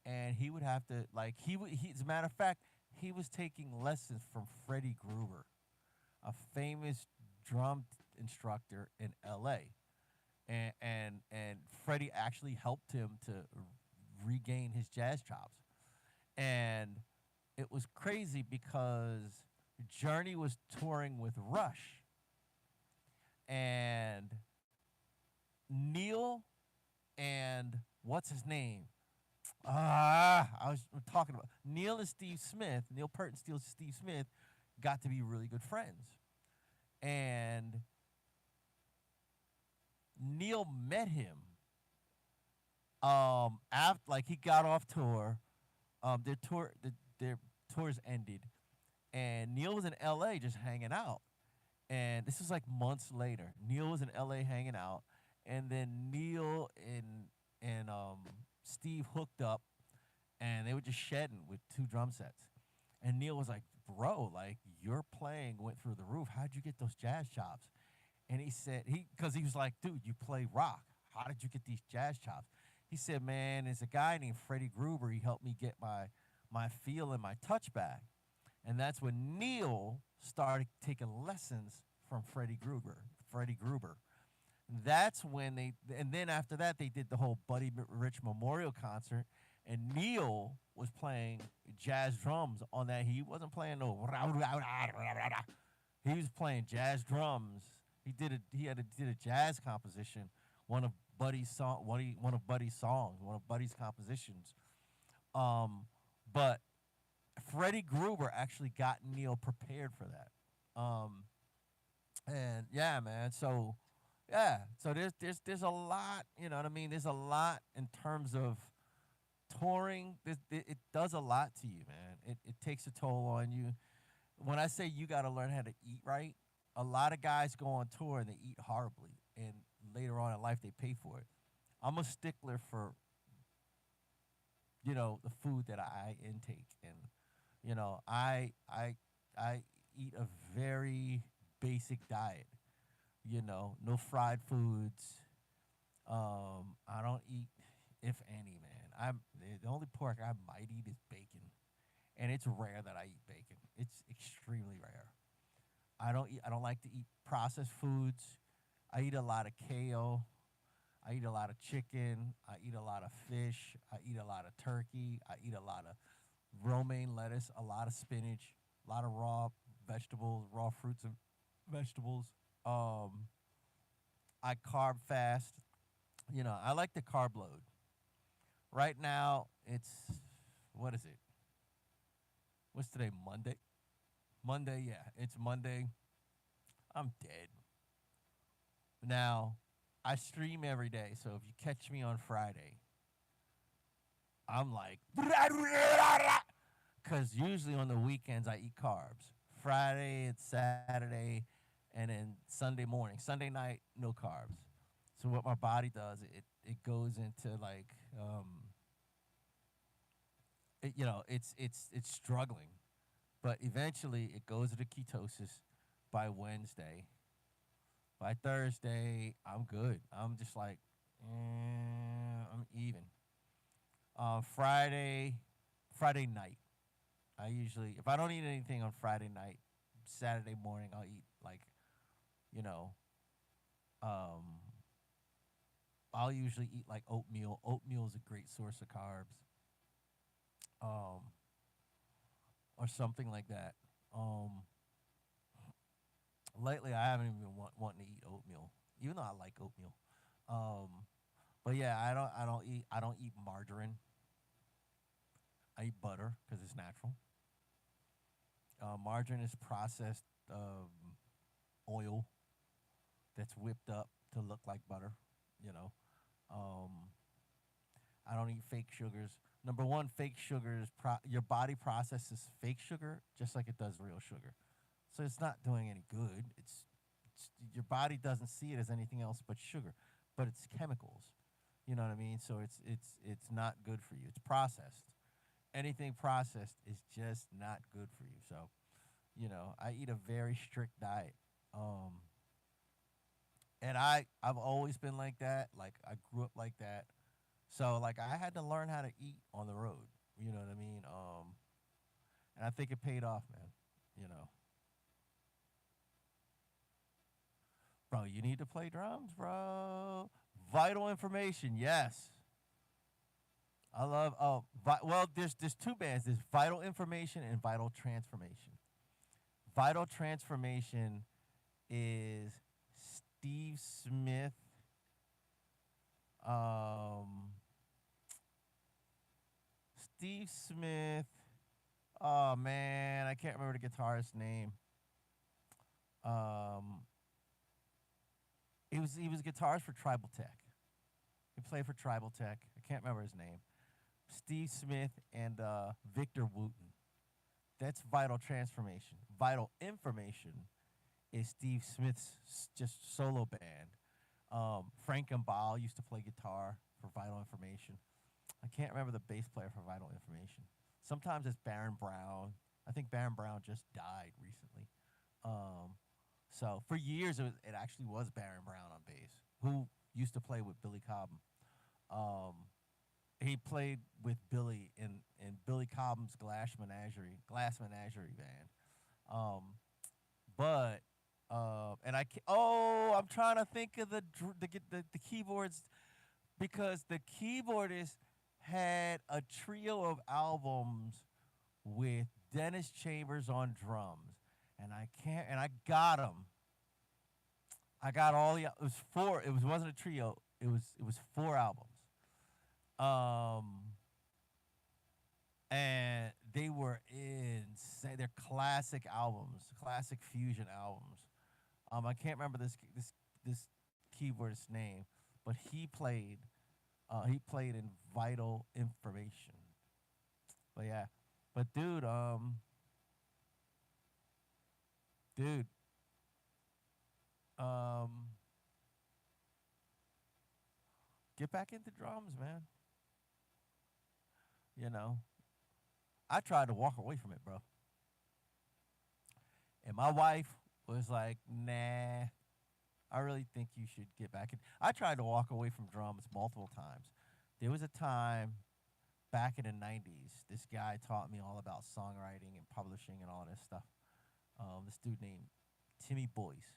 and he would have to like he as a matter of fact, he was taking lessons from Freddie Gruber, a famous drum instructor in L.A. And Freddie actually helped him to regain his jazz chops, and it was crazy because Journey was touring with Rush, and Neil and what's his name? I was talking about Neil and Steve Smith. Neil Peart and Steve Smith got to be really good friends, and Neil met him after like he got off tour. Their tours ended, and Neil was in L.A. just hanging out. And this was like months later. Neil was in L.A. hanging out, and then Neil and Steve hooked up, and they were just shedding with two drum sets. And Neil was like, "Bro, like your playing went through the roof. How'd you get those jazz chops?" And he said because he was like, "Dude, you play rock. How did you get these jazz chops?" He said, "Man, there's a guy named Freddie Gruber. He helped me get my feel and my touch back." And that's when Neil started taking lessons from Freddie Gruber. Freddie Gruber. That's when and then after that, they did the whole Buddy Rich Memorial concert, and Neil was playing jazz drums on that. He wasn't playing no. He was playing jazz drums. Did a jazz composition, one of Buddy's songs, one of Buddy's compositions. But Freddie Gruber actually got Neil prepared for that. And yeah, man. So there's a lot, you know what I mean? There's a lot in terms of touring. It does a lot to you, man. It takes a toll on you. When I say you got to learn how to eat right, a lot of guys go on tour and they eat horribly, and later on in life they pay for it. I'm a stickler for the food that I intake, and I eat a very basic diet. No fried foods. I don't eat, if any, man. The only pork I might eat is bacon, and it's rare that I eat bacon. It's extremely rare. I don't eat. I don't like to eat processed foods. I eat a lot of kale. I eat a lot of chicken. I eat a lot of fish. I eat a lot of turkey. I eat a lot of romaine lettuce, a lot of spinach, a lot of raw vegetables, raw fruits and vegetables. Um, I carb fast. I like the carb load. Right now, it's what is it? What's today? Monday. Monday, yeah, it's Monday. I'm dead. Now, I stream every day, so if you catch me on Friday, I'm like, because usually on the weekends I eat carbs. Friday, it's Saturday, and then Sunday morning, Sunday night, no carbs. So what my body does, it goes into like, it's struggling, but eventually it goes into ketosis by Wednesday. By Thursday, I'm good. I'm just like, I'm even. Friday, Friday night. I usually, if I don't eat anything on Friday night, Saturday morning, I'll eat like, you know, um, I'll usually eat like oatmeal. Oatmeal is a great source of carbs, um, or something like that. Um, Lately, I haven't even been wanting to eat oatmeal, even though I like oatmeal. Um, but yeah, I don't eat margarine. I eat butter because it's natural. Margarine is processed oil that's whipped up to look like butter. You know, um, I don't eat fake sugars. Number one, fake sugars. Your body processes fake sugar just like it does real sugar, so it's not doing any good. It's your body doesn't see it as anything else but sugar, but it's chemicals. You know what I mean? So it's not good for you. It's processed. Anything processed is just not good for you. So I eat a very strict diet. Um, and I've always been like that. Like I grew up like that. So like I had to learn how to eat on the road. You know what I mean? And I think it paid off, man. You know, bro, you need to play drums, bro. Vital information, yes. I love. Well, there's two bands. There's Vital Information and Vital Transformation. Vital Transformation is Steve Smith. Um, Steve Smith. Oh man, I can't remember the guitarist's name. Um, he was a guitarist for Tribal Tech. He played for Tribal Tech. I can't remember his name. Steve Smith and Victor Wooten. That's Vital Transformation. Vital Information is Steve Smith's just solo band. Frank and Ball used to play guitar for Vital Information. I can't remember the bass player for Vital Information. Sometimes it's Baron Brown. I think Baron Brown just died recently. Um, so for years it actually was Baron Brown on bass, who used to play with Billy Cobham. Um, he played with Billy in Billy Cobham's Glass Menagerie band. Um, but and I'm trying to think of the keyboards because the keyboardist had a trio of albums with Dennis Chambers on drums, and I can't and I got them. I got all the. It was four. It wasn't a trio. It was four albums. Um, and they were insane. They're classic albums, classic fusion albums. I can't remember this keyboardist's name, but he played in Vital Information. But yeah, but dude, um, get back into drums, man. You know, I tried to walk away from it, bro, and my wife was like, "Nah." I really think you should get back in. I tried to walk away from drums multiple times. There was a time back in the 90s, this guy taught me all about songwriting and publishing and all this stuff. This dude named Timmy Boyce.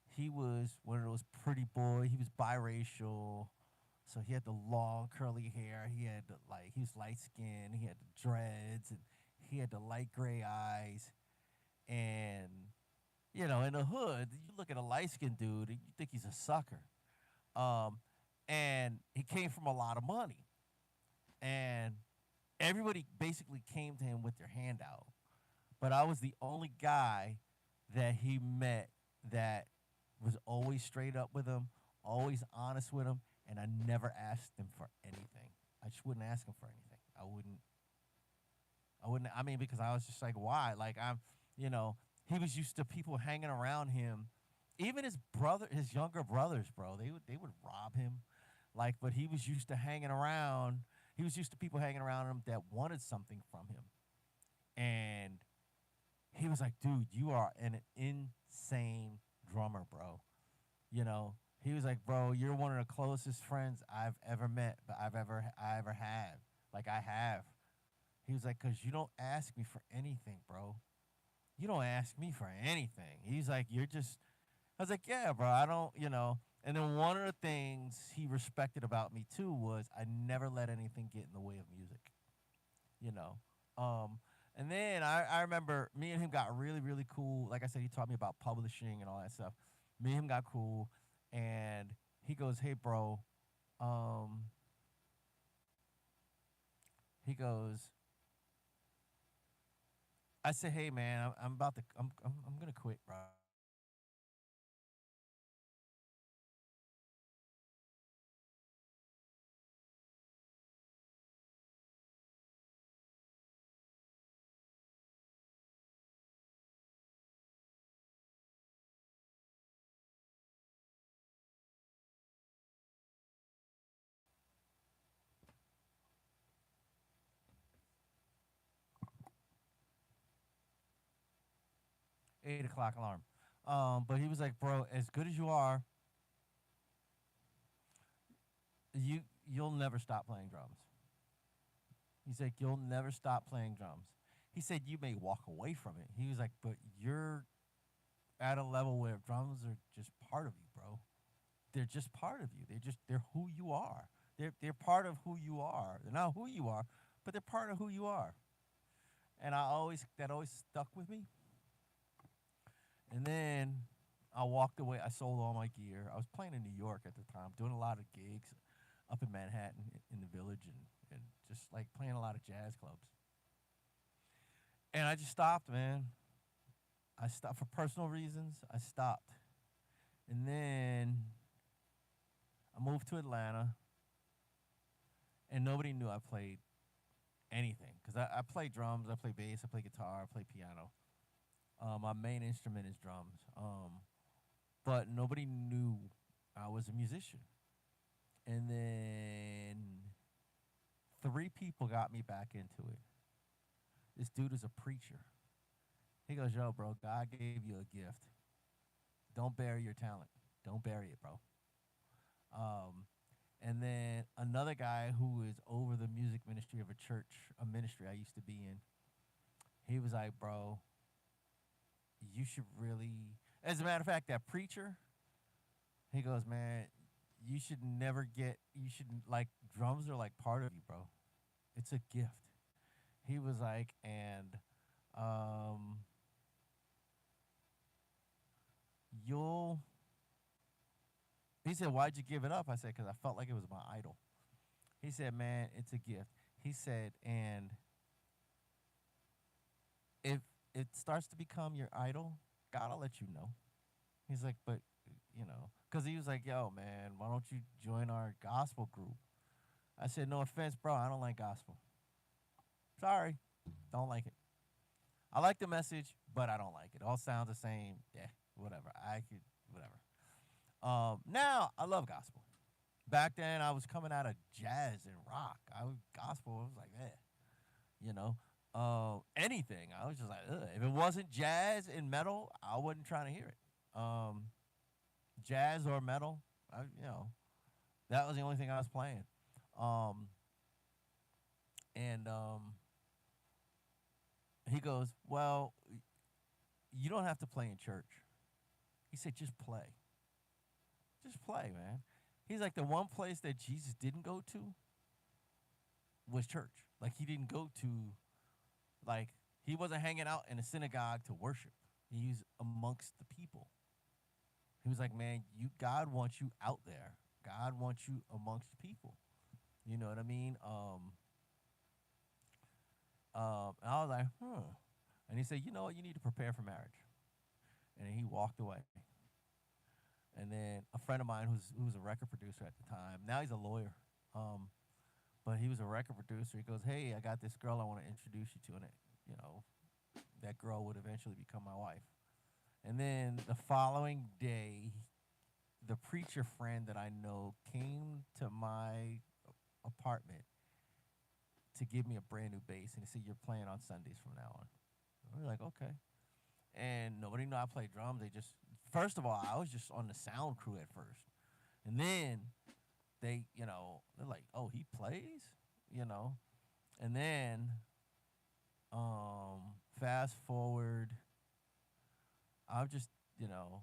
He was one of those pretty boy. He was biracial, so he had the long curly hair. He had he was light skinned. He had the dreads, and he had the light gray eyes. And in the hood, you look at a light skinned dude and you think he's a sucker. Um, and he came from a lot of money, and everybody basically came to him with their hand out. But I was the only guy that he met that was always straight up with him, always honest with him, and I never asked him for anything. I just wouldn't ask him for anything. I wouldn't. I wouldn't. I mean, because I was just like, why? Like you know, he was used to people hanging around him. Even his younger brothers, bro, they would rob him. Like, but he was used to hanging around. He was used to people hanging around him that wanted something from him, and he was like, dude, you are an insane drummer, bro. You know, he was like, bro, you're one of the closest friends I've ever met, but I ever had. Like I have. He was like, cause you don't ask me for anything, bro. You don't ask me for anything. He's like, you're just. I was like, yeah, bro. I don't, And then one of the things he respected about me too was I never let anything get in the way of music. You know. And then I remember me and him got really, really cool. Like I said, he taught me about publishing and all that stuff. Me and him got cool, and he goes, "Hey, bro," um, he goes. I said, "Hey, man, I'm about to, I'm gonna quit, bro." $8 alarm. But he was like, "Bro, as good as you are, you'll never stop playing drums." He's like, "You'll never stop playing drums." He said, "You may walk away from it." He was like, "But you're at a level where drums are just part of you, bro. They're just part of you. They're who you are. They're part of who you are. They're not who you are, but they're part of who you are." And that always stuck with me. And then I walked away. I sold all my gear. I was playing in New York at the time, doing a lot of gigs up in Manhattan in the village, and just like playing a lot of jazz clubs. And I just stopped, man. I stopped for personal reasons. I stopped. And then I moved to Atlanta, and nobody knew I played anything because I play drums, I play bass, I play guitar, I play piano. My main instrument is drums, but nobody knew I was a musician. And then three people got me back into it. This dude is a preacher. He goes, "Yo, bro, God gave you a gift. Don't bury your talent. Don't bury it, bro." Um, and then another guy who is over the music ministry of a ministry I used to be in, he was like, "Bro, you should really." As a matter of fact, that preacher, he goes, "Man, you should never get. You should like drums are like part of you, bro. It's a gift." He was like, and um, you'll. He said, "Why'd you give it up?" I said, "Because I felt like it was my idol." He said, "Man, it's a gift." He said, "And if it starts to become your idol, God will let you know." He's like, "But, because he was like, 'Yo, man, why don't you join our gospel group?'" I said, "No offense, bro, I don't like gospel. Sorry, don't like it. I like the message, but I don't like it. All sounds the same. Yeah, whatever. I could, whatever." Now I love gospel. Back then, I was coming out of jazz and rock. Gospel. I was like, you know, anything. I was just like, ugh. If it wasn't jazz and metal, I wasn't trying to hear it. jazz or metal. You know, that was the only thing I was playing. Um, and he goes, "Well, you don't have to play in church." He said, "Just play, just play, man." He's like, the one place that Jesus didn't go to was church. Like he didn't go to, like, he wasn't hanging out in a synagogue to worship. He was amongst the people. He was like, man, you God wants you out there. God wants you amongst the people. You know what I mean? And I was like, huh. And he said, you know what? You need to prepare for marriage. And then he walked away. And then a friend of mine who was a record producer at the time, now he's a lawyer. Um, but he was a record producer. He goes, hey, I got this girl I want to introduce you to, and you know, that girl would eventually become my wife. And then the following day, the preacher friend that I know came to my apartment to give me a brand new bass, and he said, "You're playing on Sundays from now on." And we are like, "Okay." And nobody knew I played drums. They just, first of all, I was just on the sound crew at first, and then they're like, "Oh, he plays," you know. And then, fast forward, I've just, you know,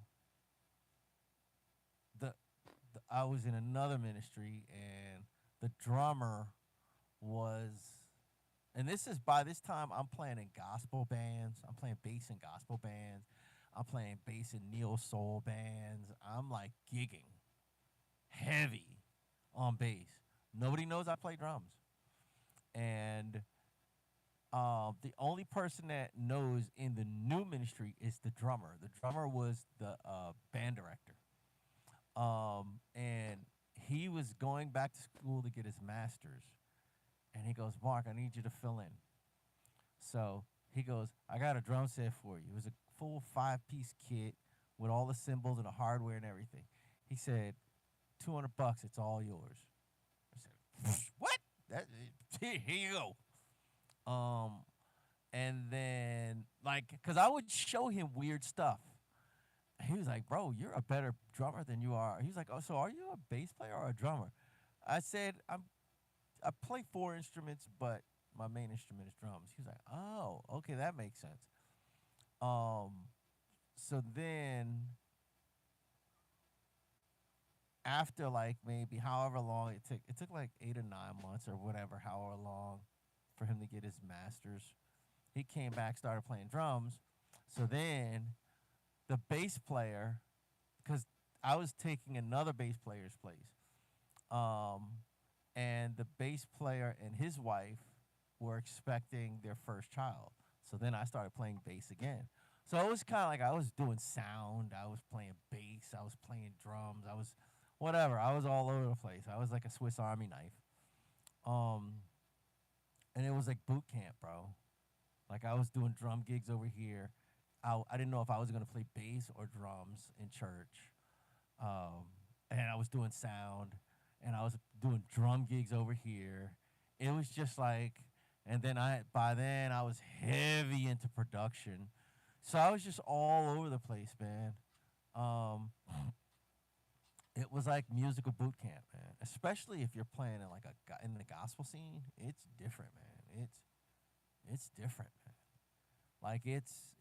the, I was in another ministry, and the drummer was, and this is by this time I'm playing in gospel bands. I'm playing bass in gospel bands. I'm playing bass in neo soul bands. I'm like gigging heavy on bass. Nobody knows I play drums. And the only person that knows in the new ministry is the drummer. The drummer was the band director. And he was going back to school to get his master's. And he goes, Mark, I need you to fill in. So he goes, I got a drum set for you. It was a full 5-piece kit with all the cymbals and the hardware and everything. He said, $200, it's all yours. I said, what? That, here you go. And then, like, because I would show him weird stuff. He was like, bro, you're a better drummer than you are. He was like, oh, so are you a bass player or a drummer? I said, I play 4 instruments, but my main instrument is drums. He was like, oh, okay, that makes sense. Um, so then after like maybe however long it took like 8 or 9 months or whatever, however long for him to get his master's. He came back, started playing drums. So then the bass player, because I was taking another bass player's place, um, and the bass player and his wife were expecting their first child. So then I started playing bass again. So it was kind of like I was doing sound, I was playing bass, I was playing drums, I was whatever. I was all over the place. I was like a Swiss Army knife. Um, and it was like boot camp, bro. Like I was doing drum gigs over here. I didn't know if I was gonna play bass or drums in church. Um, and I was doing sound, and I was doing drum gigs over here. It was just like, and then by then I was heavy into production, so I was just all over the place, man. Um, it was like musical boot camp, man. Especially if you're playing in like in the gospel scene, it's different, man. It's different, man. Like it's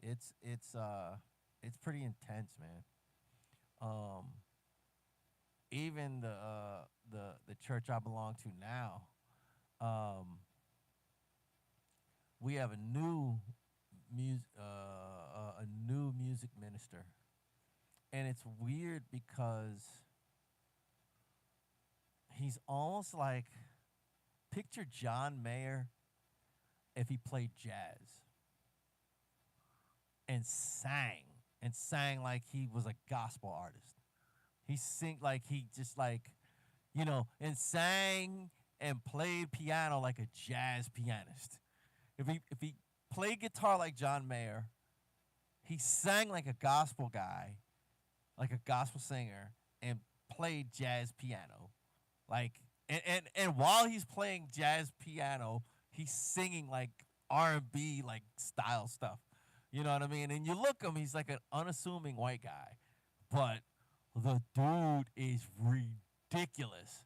pretty intense, man. Um, even the church I belong to now, um, we have a new music minister, and it's weird because he's almost like, picture John Mayer if he played jazz and sang like he was a gospel artist. He sing like he just like, and sang and played piano like a jazz pianist. If he played guitar like John Mayer, he sang like a gospel guy, like a gospel singer, and played jazz piano. Like and while he's playing jazz piano, he's singing like R&B like style stuff. You know what I mean? And you look him, he's like an unassuming white guy, but The dude is ridiculous.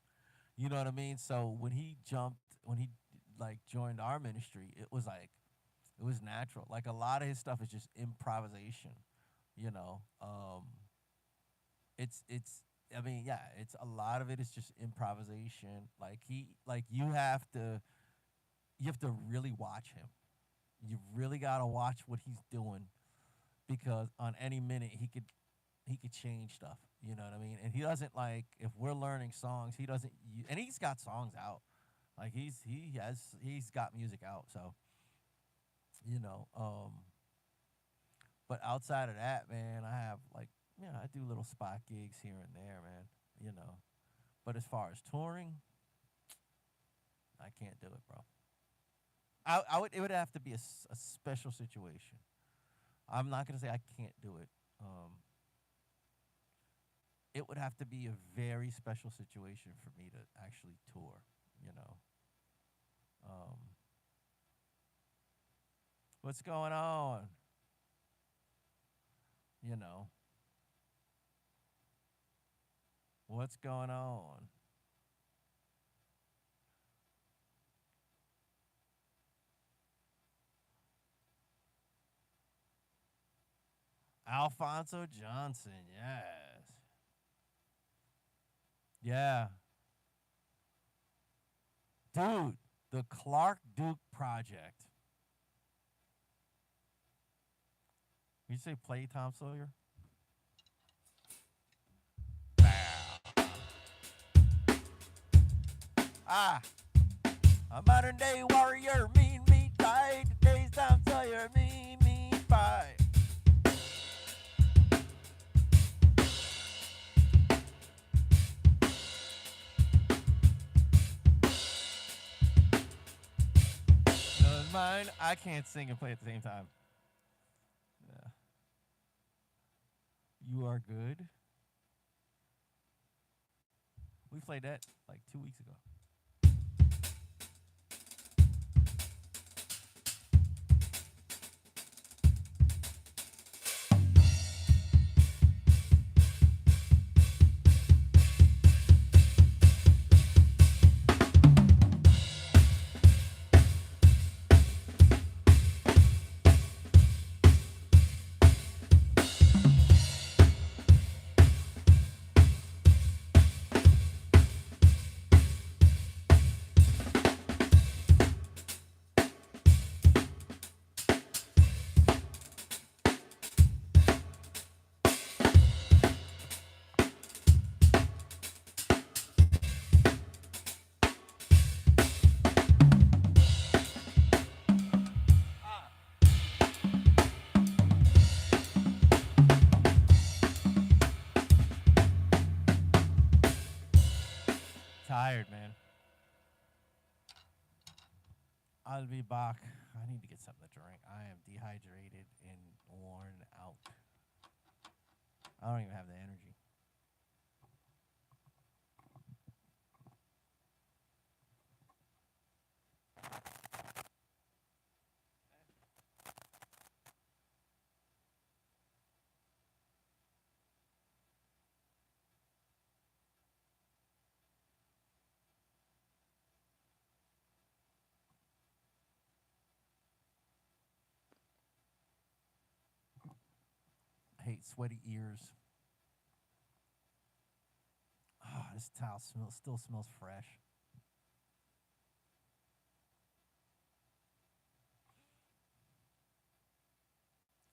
You know what I mean? So when he like joined our ministry, it was natural. Like a lot of his stuff is just improvisation. You know, it's I mean, yeah, it's a lot of it is just improvisation. Like you have to really watch him. You really gotta watch what he's doing because on any minute he could change stuff. You know what I mean? And he doesn't like if we're learning songs, he doesn't. And he's got songs out. Like he's got music out. So you know, but outside of that, man, I have like I do little spot gigs here and there, man. You know, but as far as touring, I can't do it, bro. I would it would have to be a special situation. I'm not gonna say I can't do it. It would have to be a very special situation for me to actually tour. You know, um, what's going on? You know, what's going on? Alfonso Johnson, yes, yeah, dude. The Clark Duke Project. You say play Tom Sawyer? Ah, a modern day warrior, mean fight. Today's Tom Sawyer, mean fight. Does mine? I can't sing and play at the same time. Yeah. You are good. We played that like 2 weeks ago. Tired, man. I'll be back. I need to get something to drink. I am dehydrated and worn out. I don't even have the energy. I hate sweaty ears. Ah, this towel still smells fresh.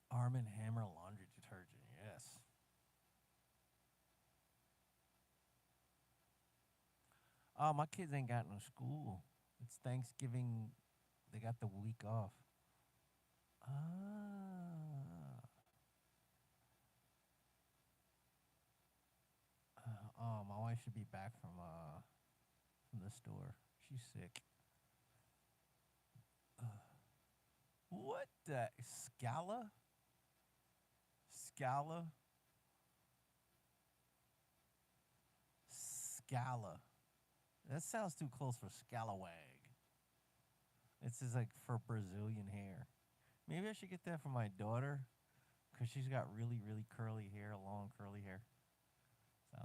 Arm& and Hammer laundry detergent. Yes. Oh, my kids ain't got no school. It's Thanksgiving. They got the week off. Ah. Oh, my wife should be back from the store. She's sick. What the Scala? Scala? Scala. That sounds too close for scalawag. This is like for Brazilian hair. Maybe I should get that for my daughter because she's got really curly hair, long curly hair. So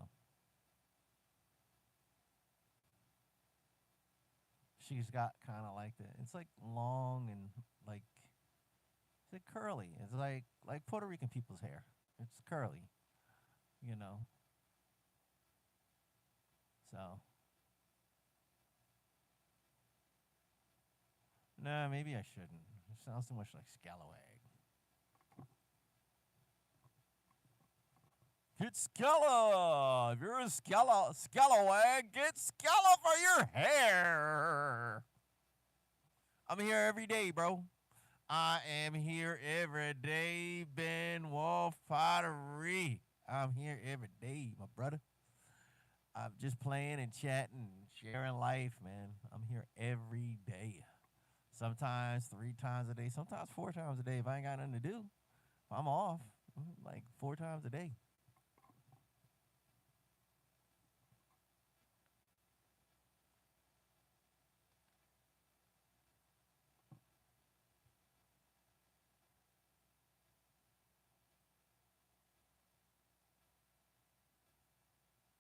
she's got kind of like the. It's like long and like it's like curly. It's like Puerto Rican people's hair. It's curly, you know. So no, maybe I shouldn't. It sounds too much like scalawag. Get Scala! If you're a scalawag, get Scala for your hair! I'm here every day, bro. I am here every day, Ben Wolf Pottery. I'm here every day, my brother. I'm just playing and chatting and sharing life, man. I'm here every day. Sometimes 3 times a day, sometimes 4 times a day if I ain't got nothing to do. If I'm off, like 4 times a day.